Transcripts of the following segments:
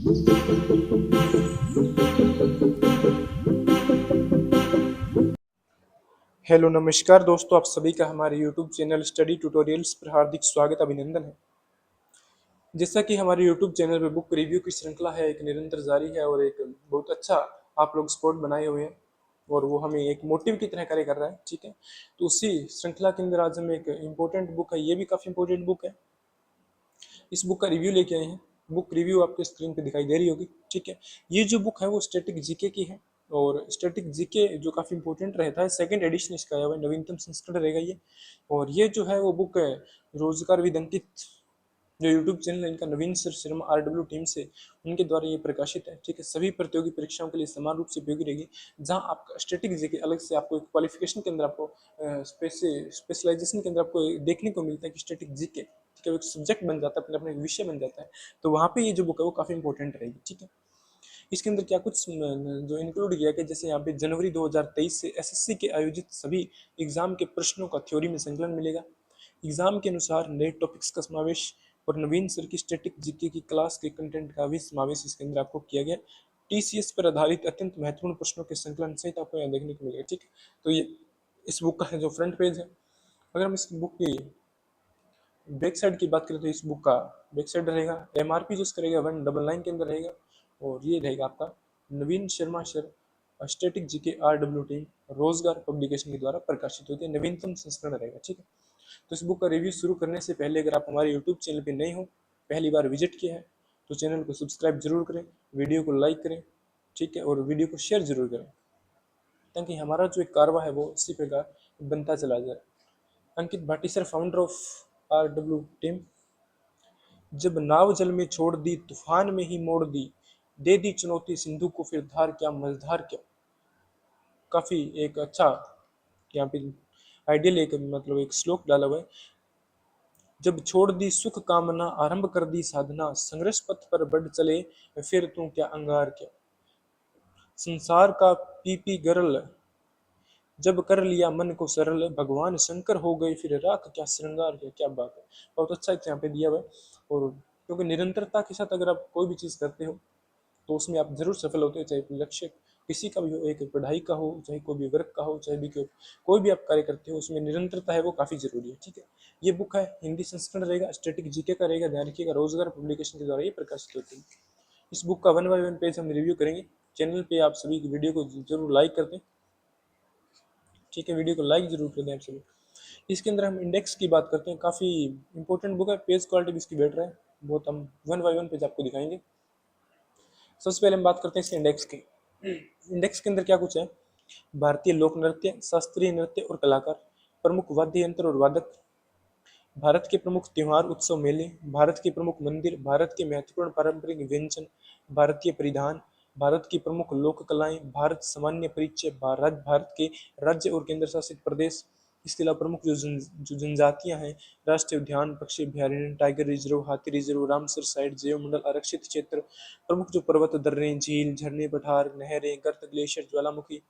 Hello नमस्कार दोस्तों, आप सभी का हमारे यूट्यूब चैनल स्टडी ट्यूटोरियल्स पर हार्दिक स्वागत अभिनंदन है। जैसा कि हमारे यूट्यूब चैनल पे बुक रिव्यू की श्रृंखला है, एक निरंतर जारी है और एक बहुत अच्छा आप लोग स्पॉट बनाए हुए हैं और वो हमें एक मोटिव की तरह कार्य कर रहा है। ठीक है, तो उसी श्रृंखला के अंदर आज हम एक इम्पोर्टेंट बुक है, ये भी काफ़ी इंपॉर्टेंट बुक है, इस बुक का रिव्यू लेके आए हैं। बुक रिव्यू आपके स्क्रीन पे दिखाई दे रही होगी। ठीक है, ये जो बुक है वो स्टैटिक जीके की है और स्टैटिक जीके जो काफ़ी इंपॉर्टेंट रहता है, सेकंड एडिशन इसका आया हुआ है, नवीनतम संस्करण रहेगा ये। और ये जो है वो बुक है रोजगार विद अंकित, जो यूट्यूब चैनल है इनका, नवीन सर शर्मा RW टीम से, उनके द्वारा ये प्रकाशित है। ठीक है, सभी प्रतियोगी परीक्षाओं के लिए समान रूप से उपयोगी रहेगी। जहां आपका स्टैटिक जीके अलग से आपको एक क्वालिफिकेशन के अंदर आपको स्पेशलाइजेशन के अंदर आपको देखने को मिलता है कि स्टैटिक जीके, ठीक है, एक सब्जेक्ट बन जाता है, अपने अपने विषय बन जाता है। तो वहाँ पे ये जो बुक है वो काफ़ी इंपॉर्टेंट रहेगी। ठीक है, इसके अंदर क्या कुछ जो इंक्लूड किया गया, जैसे यहाँ पे जनवरी 2023 से SSC के आयोजित सभी एग्जाम के प्रश्नों का थ्योरी में संकलन मिलेगा। एग्जाम के अनुसार नए टॉपिक्स का समावेश और नवीन सर की स्टैटिक जीके की क्लास के कंटेंट का भी समावेश इसके अंदर आपको किया गया। TCS पर आधारित अत्यंत महत्वपूर्ण प्रश्नों के संकलन सहित आपको यहाँ देखने को मिलेगा। ठीक है, तो ये इस बुक का है जो फ्रंट पेज है। अगर हम इस बुक की बैक साइड की बात करें तो इस बुक का बैक साइड रहेगा, MRP जो इसका रहेगा 199 के अंदर रहेगा। और ये रहेगा आपका Naveen Sharma sir static GK RW team Rojgar publication के द्वारा प्रकाशित होती है, नवीनतम संस्करण रहेगा। ठीक है, तो इस बुक का रिव्यू शुरू करने से पहले अगर आप हमारे यूट्यूब चैनल पर नए हो, पहली बार विजिट किया है, तो चैनल को सब्सक्राइब जरूर करें, वीडियो को लाइक करें। ठीक है, और वीडियो को शेयर जरूर करें ताकि हमारा जो एक कारवा है वो इसी प्रकार बनता चला जाए। Ankit Bhati sir, founder of RW team. जब नाव जल में छोड़ दी, तूफान में ही मोड़ दी, दे दी चुनौती सिंधु को, फिर धार क्या मझधार क्या। काफी एक अच्छा यहाँ पे आइडियल एक मतलब एक श्लोक डाला हुआ है। जब छोड़ दी सुख कामना, आरंभ कर दी साधना, संघर्ष पथ पर बढ़ चले, फिर तू क्या अंगार क्या। संसार का पी पी गरल, जब कर लिया मन को सरल, भगवान शंकर हो गए, फिर राख क्या श्रृंगार क्या। क्या बात है, बहुत अच्छा यहाँ पे दिया हुआ है। और क्योंकि निरंतरता के साथ अगर आप कोई भी चीज़ करते हो तो उसमें आप जरूर सफल होते हो, चाहे लक्ष्य किसी का भी हो, एक पढ़ाई का हो, चाहे कोई भी वर्क का हो, चाहे भी कोई भी आप कार्य करते हो, उसमें निरंतरता है वो काफ़ी जरूरी है। ठीक है, ये बुक है, हिंदी संस्करण रहेगा, स्टैटिक जीके का रहेगा, ध्यान रखिएगा, रोजगार पब्लिकेशन के द्वारा ये प्रकाशित होती है। इस बुक का 1 बाय 1 पेज हम रिव्यू करेंगे। चैनल पे आप सभी वीडियो को जरूर लाइक कर दें। ठीक है, वीडियो को लाइक जरूर कर दें आप सभी। इसके अंदर हम इंडेक्स की बात करते हैं, काफ़ी इंपॉर्टेंट बुक है, पेज क्वालिटी भी इसकी बेटर है बहुत। हम 1 बाय 1 पेज आपको दिखाएंगे। सबसे पहले हम बात करते हैं इस इंडेक्स की। इंडेक्स के अंदर क्या कुछ है, भारतीय लोक नृत्य, शास्त्रीय नृत्य और कलाकार, प्रमुख वाद्य यंत्र और वादक, भारत के प्रमुख त्योहार उत्सव मेले, भारत के प्रमुख मंदिर, भारत के महत्वपूर्ण पारंपरिक व्यंजन, भारतीय परिधान, भारत की प्रमुख लोक कलाएं, भारत सामान्य परिचय, भारत के राज्य और केंद्र शासित प्रदेश। इसके अलावा प्रमुख जो जनजातियां हैं, राष्ट्रीय उद्यान, पक्षी अभ्यारण्य, टाइगर रिजर्व, हाथी रिजर्व, रामसर साइट, जैव मंडल, आरक्षित क्षेत्र, प्रमुख जो पर्वत, दर्रे, झील, झरने, पठार, नहरें, गर्त, ग्लेशियर, ज्वालामुखी,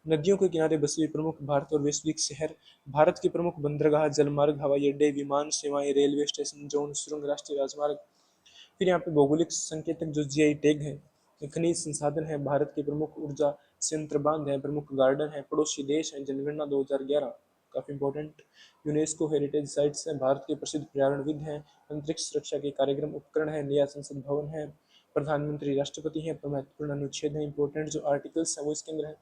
नदियों के किनारे बसे हुए प्रमुख भारत और वैश्विक शहर, भारत के प्रमुख बंदरगाह, जलमार्ग, हवाई अड्डे, विमान सेवाएं, रेलवे स्टेशन, जोन, सुरंग, राष्ट्रीय राजमार्ग। फिर यहाँ पे भौगोलिक संकेतक जो GI टैग है, खनिज संसाधन है, भारत के प्रमुख ऊर्जा संयंत्र बांध है, प्रमुख गार्डन है, पड़ोसी देश है, जनगणना 2011 काफी इंपॉर्टेंट, यूनेस्को हेरिटेज साइट्स है, भारत के प्रसिद्ध पर्यावरणविद हैं, अंतरिक्ष सुरक्षा के कार्यक्रम उपकरण है, नया संसद भवन है, प्रधानमंत्री राष्ट्रपति है, महत्वपूर्ण अनुच्छेद है, इंपॉर्टेंट जो आर्टिकल्स है वो इसके अंदर है,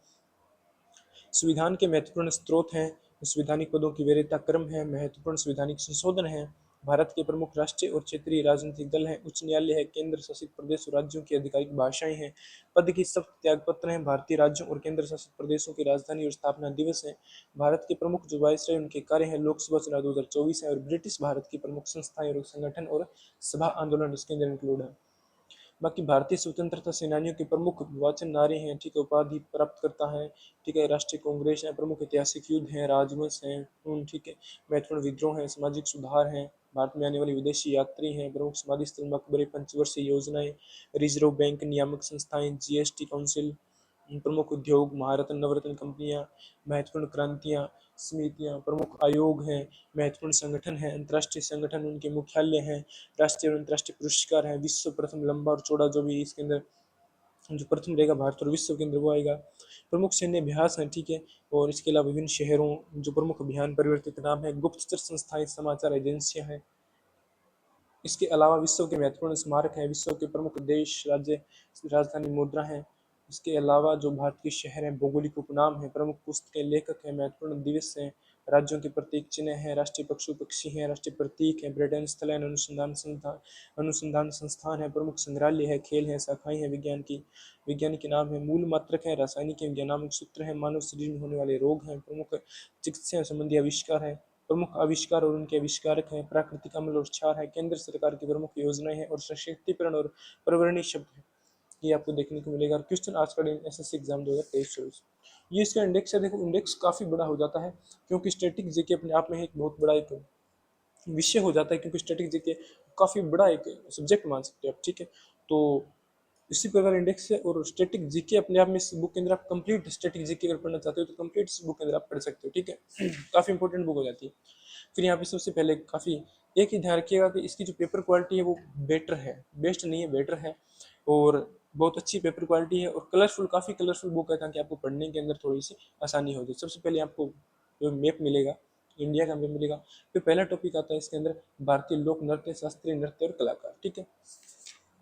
संविधान के महत्वपूर्ण स्रोत हैं, संवैधानिक पदों की वरीयता क्रम है, महत्वपूर्ण संवैधानिक संशोधन है, भारत के प्रमुख राष्ट्रीय और क्षेत्रीय राजनीतिक दल हैं, उच्च न्यायालय है, केंद्र शासित प्रदेश और राज्यों की आधिकारिक भाषाएं हैं, पद की शपथ त्याग पत्र हैं, भारतीय राज्यों और केंद्र शासित प्रदेशों की राजधानी और स्थापना दिवस है, भारत के प्रमुख जो वायसराय उनके कार्य हैं, लोकसभा चुनाव 2024 है, और ब्रिटिश भारत की प्रमुख संस्थाएं और संगठन और सभा आंदोलन इसके अंदर इंक्लूड है। बाकी भारतीय स्वतंत्रता सेनानियों के प्रमुख वाचन नारे हैं, ठीक है, उपाधि प्राप्त करता है, ठीक है, राष्ट्रीय कांग्रेस है, प्रमुख ऐतिहासिक युद्ध हैं, राजवंश हैं, ठीक है, महत्वपूर्ण विद्रोह हैं, सामाजिक सुधार हैं, भारत में आने वाले विदेशी यात्री हैं, प्रमुख समाधि स्थल, मकबरे, पंचवर्षीय योजनाएं, रिजर्व बैंक, नियामक संस्थाएं, GST काउंसिल, प्रमुख उद्योग, महारत्न नवरत्न कंपनियां, महत्वपूर्ण क्रांतियां, समितियां, प्रमुख आयोग हैं, महत्वपूर्ण संगठन हैं, अंतर्राष्ट्रीय संगठन उनके मुख्यालय हैं, राष्ट्रीय और अंतर्राष्ट्रीय पुरस्कार हैं, विश्व प्रथम लंबा और चौड़ा जो भी इसके अंदर जो प्रथम रहेगा भारत और विश्व के अंदर वो आएगा। प्रमुख सैन्य अभ्यास हैं, ठीक है। और इसके अलावा विभिन्न शहरों जो प्रमुख अभियान परिवर्तित नाम है, गुप्तचर संस्थाएं, समाचार एजेंसियां हैं। इसके अलावा विश्व के महत्वपूर्ण स्मारक हैं, विश्व के प्रमुख देश, राज्य, राजधानी, मुद्रा हैं। इसके अलावा जो भारत के शहर हैं, भौगोलिक उपनाम हैं, प्रमुख पुस्तकें, लेखक हैं, महत्वपूर्ण दिवस हैं, राज्यों के प्रतीक चिन्ह हैं, राष्ट्रीय पशु पक्षी हैं, राष्ट्रीय प्रतीक हैं, पर्यटन स्थल हैं, अनुसंधान संस्थान है, प्रमुख संग्रहालय है, खेल है, शाखाएं हैं, विज्ञान के नाम है, मूल मात्रक है, रासायनिक एवं ज्ञानात्मक सूत्र है, मानव शरीर में होने वाले रोग हैं, प्रमुख चिकित्सा संबंधी आविष्कार है, प्रमुख आविष्कार और उनके आविष्कारक हैं, प्राकृतिक अम्ल और क्षार है, केंद्र सरकार की प्रमुख योजनाएं हैं, और सशक्तिकरण और पर्यावरणीय शब्द है। ये आपको देखने को मिलेगा। क्वेश्चन आज का एसएससी एग्जाम 2023-24, ये इसका इंडेक्स है। देखो इंडेक्स काफी बड़ा हो जाता है, क्योंकि स्टैटिक जीके अपने आप में एक बहुत बड़ा एक विषय हो जाता है, क्योंकि स्टैटिक जीके काफी बड़ा एक सब्जेक्ट मान सकते हैं आप, ठीक है। तो इसी प्रकार इंडेक्स है, और स्टैटिक जीके अपने आप में इस बुक के अंदर आप कंप्लीट स्टैटिक जीके अगर पढ़ना चाहते हो तो कंप्लीट इस बुक के अंदर आप पढ़ सकते हो, ठीक है। काफी इंपॉर्टेंट बुक हो जाती है। फिर यहाँ पे सबसे पहले काफी एक ही ध्यान रखिएगा कि इसकी जो पेपर क्वालिटी है वो बेटर है, बेस्ट नहीं है, बेटर है, और बहुत अच्छी पेपर क्वालिटी है, और कलरफुल, काफी कलरफुल बुक है, ताकि आपको पढ़ने के अंदर थोड़ी सी आसानी हो जाए। सबसे पहले आपको जो मैप मिलेगा, इंडिया का मैप मिलेगा। फिर पहला टॉपिक आता है इसके अंदर, भारतीय लोक नृत्य, शास्त्रीय नृत्य और कलाकार, ठीक है।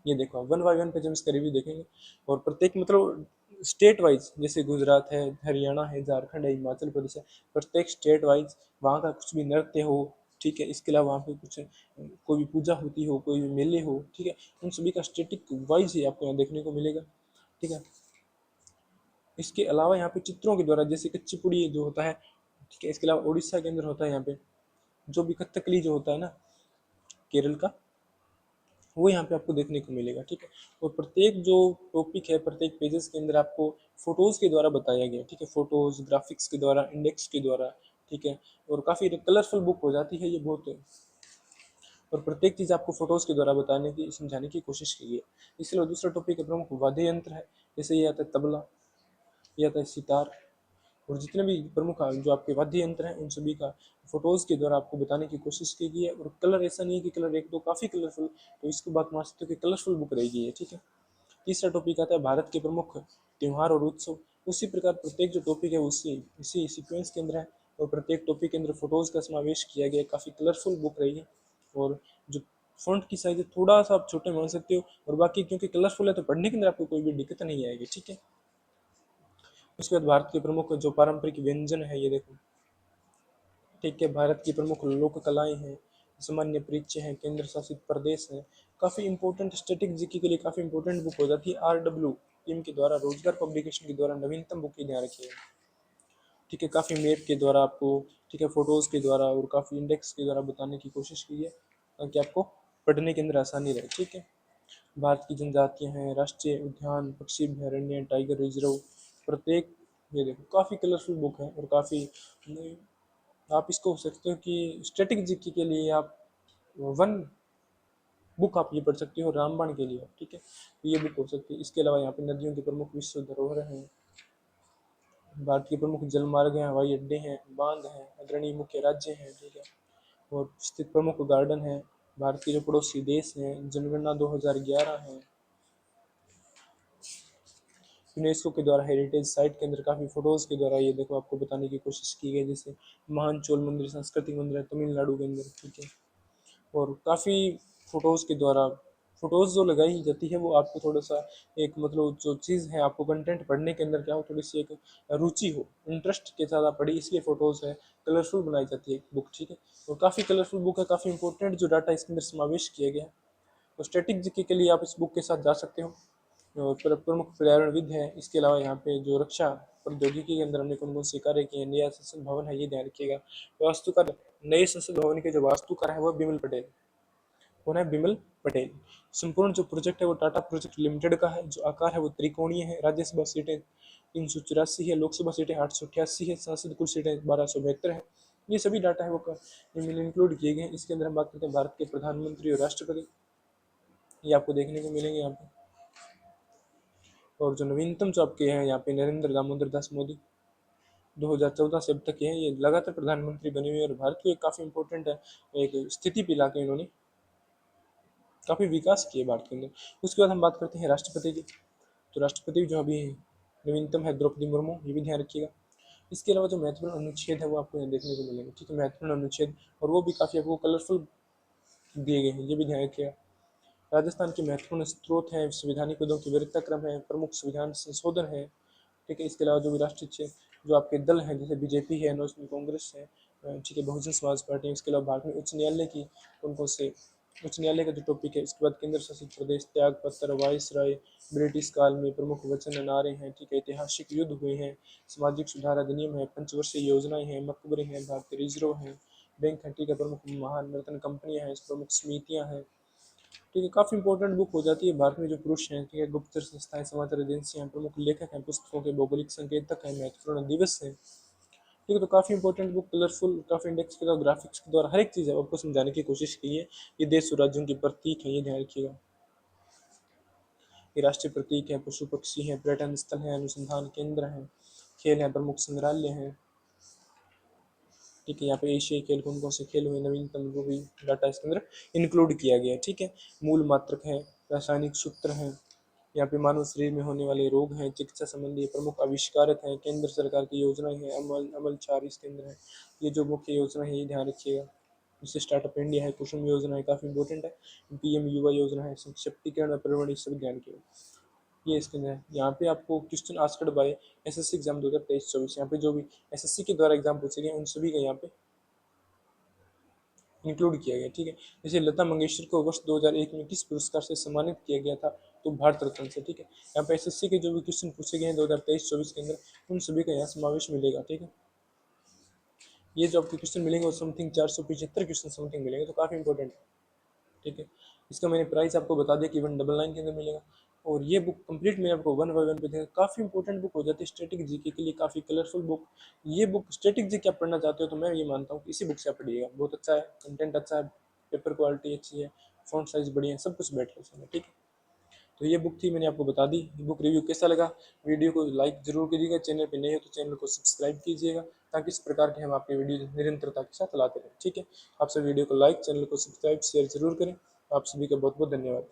ये देखो वन बाय वन पे जब इसका रिव्यू देखेंगे, और प्रत्येक मतलब स्टेट वाइज, जैसे गुजरात है, हरियाणा है, झारखंड है, हिमाचल प्रदेश है, प्रत्येक स्टेट वाइज वहाँ का कुछ भी नृत्य हो, ठीक है। इसके अलावा वहाँ पे कुछ कोई भी पूजा होती हो, कोई भी मेले हो, ठीक है, उन सभी का स्टेटिक वाइज ही आपको यहाँ देखने को मिलेगा, ठीक है। इसके अलावा यहाँ पे चित्रों के द्वारा, जैसे कुचिपुड़ी जो होता है, ठीक है। इसके अलावा उड़ीसा के अंदर होता है यहाँ पे जो भी कथकली जो होता है ना, केरल का, वो यहाँ पे आपको देखने को मिलेगा, ठीक है। और प्रत्येक जो टॉपिक है, प्रत्येक पेजेस के अंदर आपको फोटोज के द्वारा बताया गया, ठीक है, फोटोज, ग्राफिक्स के द्वारा, इंडेक्स के द्वारा, ठीक है। और काफी कलरफुल बुक हो जाती है ये बहुत, और प्रत्येक चीज आपको फोटोज के द्वारा बताने की, समझाने की कोशिश की है। इसके अलावा दूसरा टॉपिक है प्रमुख वाद्य यंत्र है, जैसे ये आता है तबला, ये आता है सितार, और जितने भी प्रमुख जो आपके वाद्य यंत्र हैं उन सभी का फोटोज के द्वारा आपको बताने की कोशिश की गई है। और कलर ऐसा नहीं है कि कलर एक दो, काफी कलरफुल, तो इसको बात मान सकते हो कि कलरफुल बुक रहेगी ये, ठीक है। तीसरा टॉपिक आता है भारत के प्रमुख त्योहार और उत्सव। उसी प्रकार प्रत्येक जो टॉपिक है उसी इसी सीक्वेंस के अंदर है, और प्रत्येक टॉपिक के अंदर फोटोज का समावेश किया गया है। काफी कलरफुल बुक रही है, और जो फॉन्ट की साइज है थोड़ा सा आप छोटे मान सकते हो, और बाकी क्योंकि कलरफुल है तो पढ़ने के अंदर आपको कोई भी दिक्कत नहीं आएगी, ठीक है। उसके बाद भारत के प्रमुख जो पारंपरिक व्यंजन है, ये देखो, ठीक है। भारत की प्रमुख लोक कलाएं हैं, सामान्य परिचय हैं, केंद्र शासित प्रदेश हैं। काफ़ी इंपॉर्टेंट स्टैटिक जीके के लिए काफ़ी इंपॉर्टेंट बुक हो जाती है। RW टीम के द्वारा, रोजगार पब्लिकेशन के द्वारा नवीनतम बुक की ध्यान रखिएगा, ठीक है। काफ़ी मैप के द्वारा आपको, ठीक है, फोटोज़ के द्वारा और काफ़ी इंडेक्स के द्वारा बताने की कोशिश की है, ताकि आपको पढ़ने के अंदर आसानी रहे, ठीक है। भारत की जनजातियां हैं, राष्ट्रीय उद्यान, पक्षी अभयारण्य, टाइगर रिजर्व, प्रत्येक, ये देखो काफ़ी कलरफुल बुक है, और काफ़ी आप इसको हो सकते हो कि स्टैटिक जीके के लिए आप वन बुक आप ये पढ़ सकते हो रामबाण के लिए, ठीक है, तो ये बुक हो सकती है। इसके अलावा यहाँ पे नदियों के प्रमुख विश्व धरोहर हैं, भारत के प्रमुख जलमार्ग हैं, हवाई अड्डे हैं, बांध हैं, अग्रणी मुख्य राज्य हैं, ठीक है, और स्थित प्रमुख गार्डन है। भारत के जो पड़ोसी देश हैं, जनगणना 2011 है, यूनेस्को के द्वारा हेरिटेज साइट के अंदर काफ़ी फोटोज़ के द्वारा ये देखो आपको बताने की कोशिश की गई, जैसे महान चोल मंदिर, सांस्कृतिक मंदिर है तमिलनाडु के अंदर, ठीक है। और काफ़ी फोटोज़ के द्वारा, फोटोज़ जो लगाई जाती है वो आपको थोड़ा सा एक मतलब जो चीज़ है, आपको कंटेंट पढ़ने के अंदर क्या हो, थोड़ी सी एक रुचि हो, इंटरेस्ट के साथ आप पढ़ी, इसलिए फोटोज़ है कलरफुल बनाई जाती है बुक, ठीक है। और काफ़ी कलरफुल बुक है, काफ़ी इंपॉर्टेंट जो डाटा इसके अंदर समावेश किया गया है। तो स्टैटिक जीके के लिए आप इस बुक के साथ जा सकते हो। और प्रमुख पर्यावरणविद है। इसके अलावा यहाँ पे जो रक्षा प्रौद्योगिकी के अंदर हमने कौन कौन से कार्य किए हैं, नया संसद भवन है, ये ध्यान रखिएगा। वास्तुकार, नए संसद भवन के जो वास्तुकार है वो बिमल पटेल, कौन है, बिमल पटेल। संपूर्ण जो प्रोजेक्ट है वो टाटा प्रोजेक्ट लिमिटेड का है। जो आकार है वो त्रिकोणीय है। राज्यसभा सीटें 384 है, लोकसभा सीटें 888 है, सांसद कुल सीटें 1272 है। ये सभी डाटा है वो इंक्लूड किए गए हैं। इसके अंदर हम बात करते हैं भारत के प्रधानमंत्री और राष्ट्रपति, ये आपको देखने को मिलेंगे यहाँ पे। और जो नवीनतम जो आपके हैं यहाँ पे, नरेंद्र दामोदर दास मोदी, 2014 से अब तक ये हैं, ये लगातार प्रधानमंत्री बने हुए हैं और भारत को एक काफ़ी इंपॉर्टेंट है एक स्थिति पे ला के इन्होंने काफ़ी विकास किया भारत के अंदर। उसके बाद हम बात करते हैं राष्ट्रपति की। तो राष्ट्रपति जो अभी नवीनतम है द्रौपदी मुर्मू, ये भी ध्यान रखिएगा। इसके अलावा जो महत्वपूर्ण अनुच्छेद है वो आपको यहाँ देखने को मिलेंगे, ठीक है, महत्वपूर्ण अनुच्छेद, और वो भी काफ़ी आपको कलरफुल दिए गए हैं, ये भी ध्यान रखिएगा। राजस्थान के महत्वपूर्ण स्रोत हैं, संवैधानिक पदों की वरीयता क्रम है, प्रमुख संविधान संशोधन है, ठीक है। इसके अलावा जो भी राष्ट्रीय जो आपके दल हैं जैसे बीजेपी है, नेशनल कांग्रेस है, ठीक है, बहुजन समाज पार्टी है। इसके अलावा भारत में उच्च न्यायालय की उनको से उच्च न्यायालय का जो टॉपिक है। इसके बाद केंद्र शासित प्रदेश, त्याग पत्र, वाइस राय, ब्रिटिश काल में प्रमुख वचन नारे हैं, ठीक है, ऐतिहासिक युद्ध हुए हैं, सामाजिक सुधार अधिनियम है, पंचवर्षीय योजनाएं हैं, मकबरे हैं, भारतीय रिजर्व है, बैंक है, ठीक है, प्रमुख महान रत्न कंपनियां हैं, प्रमुख समितियां हैं, ठीक है। काफ़ी इंपॉर्टेंट बुक हो जाती है। भारत में जो पुरुष हैं, ठीक है, गुप्तचर संस्थाएं, समाचार एजेंसियां हैं, प्रमुख लेखक हैं, पुस्तकों के भौगोलिक संकेतक हैं, महत्वपूर्ण दिवस हैं, ठीक है। तो काफ़ी इंपॉर्टेंट बुक, कलरफुल, काफ़ी इंडेक्स के द्वारा, ग्राफिक्स के द्वारा हर एक चीज़ है आपको समझाने की कोशिश की है। ये देश और राज्यों के प्रतीक है, ये ध्यान रखिएगा। ये राष्ट्रीय प्रतीक है, पशु पक्षी हैं, पर्यटन स्थल है, अनुसंधान केंद्र हैं, खेल हैं, प्रमुख संग्रहालय हैं, ठीक है। यहाँ पे एशियाई खेल कौन कौन से खेल हुए, नवीनतम जो भी डाटा इसके अंदर इंक्लूड किया गया है, ठीक है। मूल मात्रक है, रासायनिक सूत्र हैं, यहाँ पे मानव शरीर में होने वाले रोग हैं, चिकित्सा संबंधी प्रमुख आविष्कारक हैं, केंद्र सरकार की योजनाएं हैं, अमल 4 इसके अंदर है। ये जो मुख्य योजना है ये ध्यान रखिएगा। जैसे स्टार्टअप इंडिया है, कुसुम योजना है, काफ़ी इंपॉर्टेंट है, पीएम युवा योजना है, सशक्तिकरण और प्रवण, सब ध्यान रखिएगा। ये इसके अंदर है। यहाँ पे आपको question asked by SSC exam 2023-24, यहाँ पे जो भी एसएससी के द्वारा एग्जाम पूछे गए उन सभी का यहाँ पे इंक्लूड किया गया, ठीक है। जैसे लता मंगेशकर को वर्ष 2001 में किस पुरस्कार से सम्मानित किया गया था, तो भारत रत्न से, ठीक है। यहाँ पे एसएससी के जो भी क्वेश्चन पूछे गए हैं 2023-24 के अंदर उन सभी का यहाँ समावेश मिलेगा, ठीक है। ये जो आपके क्वेश्चन मिलेंगे वो समथिंग 475 क्वेश्चन समथिंग मिलेंगे, तो काफ़ी इंपॉर्टेंट है, ठीक है। इसका मैंने प्राइस आपको बता दिया कि 199 के अंदर मिलेगा। और ये बुक कंप्लीट मैं आपको 1 बाय 1 पे देगा। काफ़ी इंपॉर्टेंट बुक हो जाती है स्टैटिक जीके के लिए, काफ़ी कलरफुल बुक। ये बुक स्टैटिक जीके आप पढ़ना चाहते हो तो मैं ये मानता हूँ कि इसी बुक से आप पढ़िएगा, बहुत अच्छा है, कंटेंट अच्छा है, पेपर क्वालिटी अच्छी है, फॉन्ट साइज बढ़िया है, सब कुछ बेटर है इसमें, ठीक है। तो ये बुक थी, मैंने आपको बता दी। बुक रिव्यू कैसा लगा, वीडियो को लाइक जरूर कीजिएगा, चैनल पे नए हो तो चैनल को सब्सक्राइब कीजिएगा, ताकि इस प्रकार के हम आपके वीडियो निरंतरता के साथ लाते रहें, ठीक है। आप सब वीडियो को लाइक, चैनल को सब्सक्राइब, शेयर जरूर करें। आप सभी का बहुत बहुत धन्यवाद।